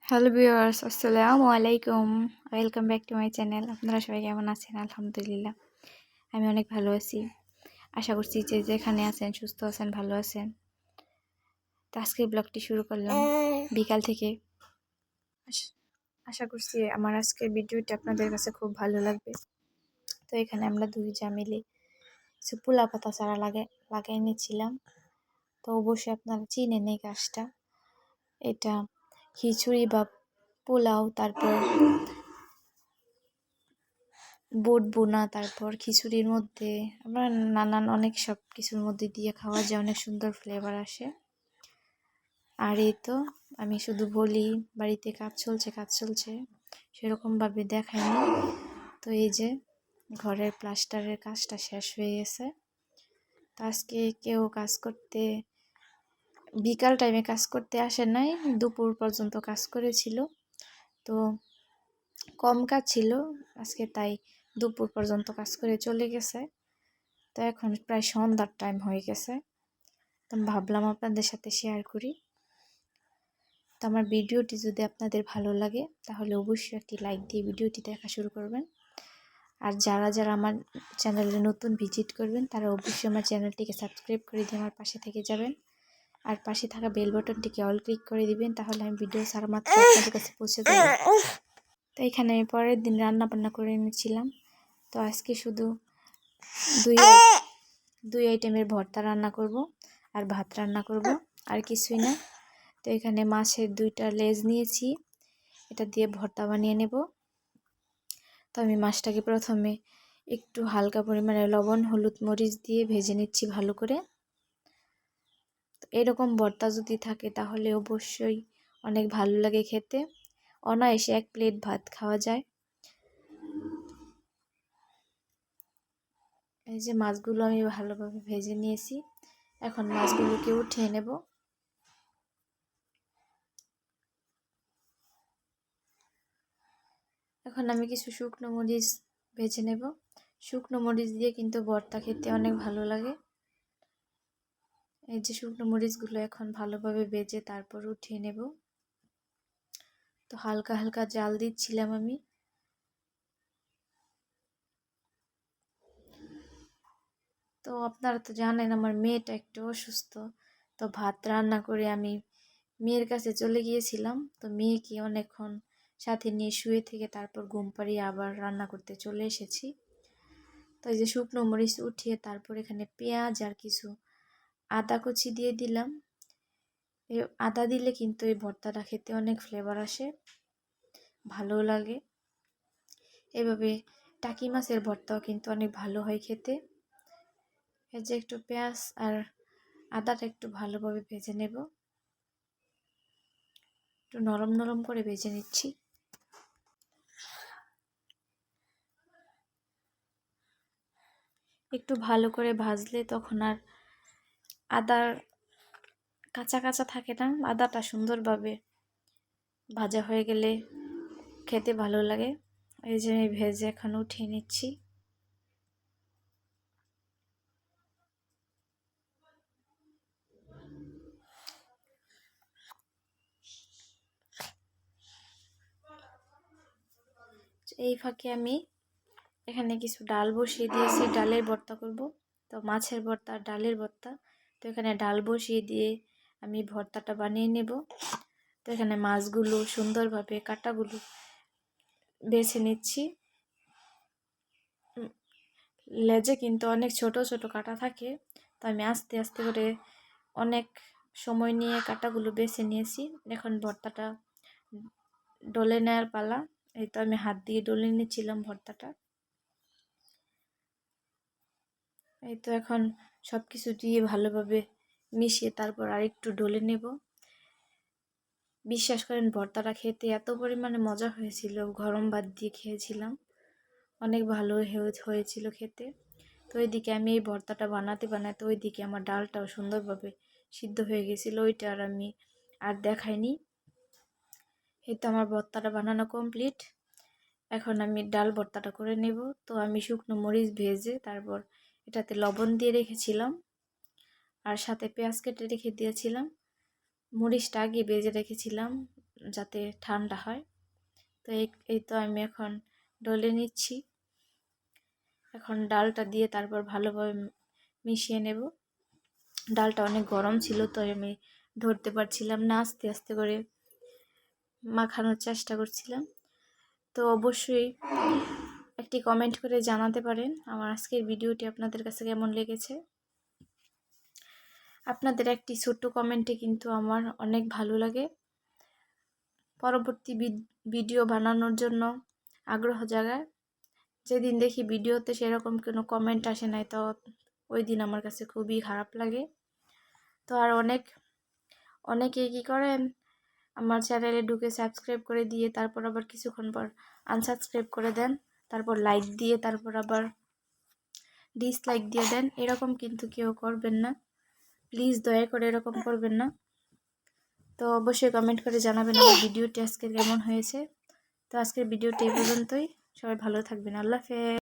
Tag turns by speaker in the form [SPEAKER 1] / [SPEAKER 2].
[SPEAKER 1] Hello viewers, আসসালামু আলাইকুম। Welcome back to my channel. আপনারা সবাই কেমন আছেন? আলহামদুলিল্লাহ, আমি অনেক ভালো আছি। আশা করছি যে যেখানে আছেন সুস্থ আছেন, ভালো আছেন। তো আজকের ব্লগটি শুরু করলাম বিকাল থেকে। আশা করছি আমার আজকের ভিডিওটি আপনাদের কাছে খুব ভালো লাগবে। তো এখানে আমরা দুই যা মিলে কিছু পোলা পাতা চারা লাগাই নিয়েছিলাম। তো অবশ্যই আপনারা চিনেন এই গাছটা। এটা খিচুড়ি বা পোলাও, তারপর বুট বোনা, তারপর খিচুড়ির মধ্যে আমরা নানান অনেক সব কিছুর মধ্যে দিয়ে খাওয়া যায়, অনেক সুন্দর ফ্লেভার আসে। আর এই তো আমি শুধু বলি বাড়িতে কাজ চলছে সেরকমভাবে দেখাইনি। তো এই যে ঘরের প্লাস্টারের কাজটা শেষ হয়ে গেছে। তো আজকে কেউ কাজ করতে বিকাল টাইমে কাজ করতে আসে নাই, দুপুর পর্যন্ত কাজ করেছিল। তো কম কাজ ছিল আজকে, তাই দুপুর পর্যন্ত কাজ করে চলে গেছে। তো এখন প্রায় সন্ধ্যার টাইম হয়ে গেছে, তো ভাবলাম আপনাদের সাথে শেয়ার করি। তো আমার ভিডিওটি যদি আপনাদের ভালো লাগে তাহলে অবশ্যই একটি লাইক দিয়ে ভিডিওটি দেখা শুরু করবেন। আর যারা যারা আমার চ্যানেলে নতুন ভিজিট করবেন তারা অবশ্যই আমার চ্যানেলটিকে সাবস্ক্রাইব করে দিয়ে আমার পাশে থেকে যাবেন। আর পাশে থাকা বেল বাটনটিকে অল ক্লিক করে দিবেন, তাহলে আমি ভিডিও ছাড়া মাত্র আপনাদের কাছে পৌঁছে যাবে। তো এখানে আমি পরের দিন রান্না বান্না করে নিয়েছিলাম। তো আজকে শুধু দুই আইটেমের ভর্তা রান্না করব আর ভাত রান্না করব, আর কিছুই না। তো এখানে মাছের দুইটা লেজ নিয়েছি, এটা দিয়ে ভর্তা বানিয়ে নেব। তো আমি মাছটাকে প্রথমে একটু হালকা পরিমাণে লবণ, হলুদ, মরিচ দিয়ে ভেজে নিচ্ছি ভালো করে। তো এরকম ভর্তা যদি থাকে তাহলে অবশ্যই অনেক ভালো লাগে খেতে, অনায়াসে এক প্লেট ভাত খাওয়া যায়। এই যে মাছগুলো আমি ভালোভাবে ভেজে নিয়েছি, এখন মাছগুলোকে উঠিয়ে নেব। এখন আমি কিছু শুকনো মরিচ ভেজে নেব। শুকনো মরিচ দিয়ে কিন্তু ভর্তা খেতে অনেক ভালো লাগে। এই যে শুকনো মরিচগুলো এখন ভালোভাবে ভেজে তারপর উঠিয়ে নেব। তো হালকা হালকা জাল দিচ্ছিলাম আমি। তো আপনারা তো জানেন আমার মেয়েটা একটু অসুস্থ, তো ভাত রান্না করে আমি মেয়ের কাছে চলে গিয়েছিলাম। তো মেয়েকে অনেকক্ষণ সাথে নিয়ে শুয়ে থেকে তারপর ঘুম পাড়িয়ে আবার রান্না করতে চলে এসেছি। তো এই যে শুকনো মরিচ উঠিয়ে তারপর এখানে পেঁয়াজ আর কিছু আদা কুচি দিয়ে দিলাম। এই আদা দিলে কিন্তু এই ভর্তাটা খেতে অনেক ফ্লেভার আসে, ভালো লাগে। এভাবে টাকি মাছের ভর্তাও কিন্তু অনেক ভালো হয় খেতে। এই যে একটু পেঁয়াজ আর আদাটা একটু ভালোভাবে ভেজে নেব, একটু নরম নরম করে ভেজে নিচ্ছি। একটু ভালো করে ভাজলে তখন আর আদার কাঁচা কাঁচা থাকে না, আদাটা সুন্দরভাবে ভাজা হয়ে গেলে খেতে ভালো লাগে। এই যে আমি ভেজে এখন উঠিয়ে নিচ্ছি। এই ফাঁকে আমি এখানে কিছু ডাল বসিয়ে দিয়েছি, ডালের ভর্তা করব। তো মাছের ভর্তা, ডালের ভর্তা। তো এখানে ডাল বসিয়ে দিয়ে আমি ভর্তাটা বানিয়ে নেব। তো এখানে মাছগুলো সুন্দরভাবে কাটাগুলো বেছে নিচ্ছি। লেজে কিন্তু অনেক ছোট ছোট কাটা থাকে, তো আমি আস্তে আস্তে করে অনেক সময় নিয়ে কাটাগুলো বেছে নিয়েছি। এখন ভর্তাটা ডলে নেওয়ার পালা। এই তো আমি হাত দিয়ে ডলে নিচ্ছিলাম ভর্তাটা। এই তো এখন সব কিছু দিয়ে ভালোভাবে মিশিয়ে তারপর আরেকটু ডলে নেব। বিশ্বাস করেন ভর্তাটা খেতে এত পরিমাণে মজা হয়েছিল, গরম ভাত দিয়ে খেয়েছিলাম, অনেক ভালো হয়েছিল খেতে। তো ওইদিকে আমি এই ভর্তাটা বানাতে বানাতে ওইদিকে আমার ডালটাও সুন্দরভাবে সিদ্ধ হয়ে গেছিলো, ওইটা আর আমি আর দেখাইনি। এই তো আমার ভর্তাটা বানানো কমপ্লিট। এখন আমি ডাল ভর্তাটা করে নেব। তো আমি শুকনো মরিচ ভেজে তারপর এটাতে লবণ দিয়ে রেখেছিলাম, আর সাথে পেঁয়াজ কেটে রেখে দিয়েছিলাম। মরিচটা আগে ভেজে রেখেছিলাম, যাতে ঠান্ডা হয়। তো এই তো আমি এখন ডলে নিচ্ছি। এখন ডালটা দিয়ে তারপর ভালোভাবে মিশিয়ে নেব। ডালটা অনেক গরম ছিল, তো আমি ধরতে পারছিলাম না, আস্তে আস্তে করে মাখানোর চেষ্টা করছিলাম। তো অবশ্যই একটি কমেন্ট করে জানাতে পারেন আমার আজকের ভিডিওটি আপনাদের কাছে কেমন লেগেছে। আপনাদের একটি ছোট্ট কমেন্টে কিন্তু আমার অনেক ভালো লাগে, পরবর্তী ভিডিও বানানোর জন্য আগ্রহ জাগায়। যেদিন দেখি ভিডিওতে সেরকম কোনো কমেন্ট আসে নাই, তো ওই দিন আমার কাছে খুবই খারাপ লাগে। তো আর অনেকে কী করেন, আমার চ্যানেলে ঢুকে সাবস্ক্রাইব করে দিয়ে তারপর আবার কিছুক্ষণ পর আনসাবস্ক্রাইব করে দেন, তারপর লাইক দিয়ে তারপর আবার ডিসলাইক দিয়ে দেন। এরকম কিন্তু কেউ করবেন না, প্লিজ দয়া করে এরকম করবেন না। তো অবশ্যই কমেন্ট করে জানাবেন আমার ভিডিওটি আজকে কেমন হয়েছে। তো আজকের ভিডিওটি এই পর্যন্তই, সবাই ভালো থাকবেন, আল্লাহ হাফেজ।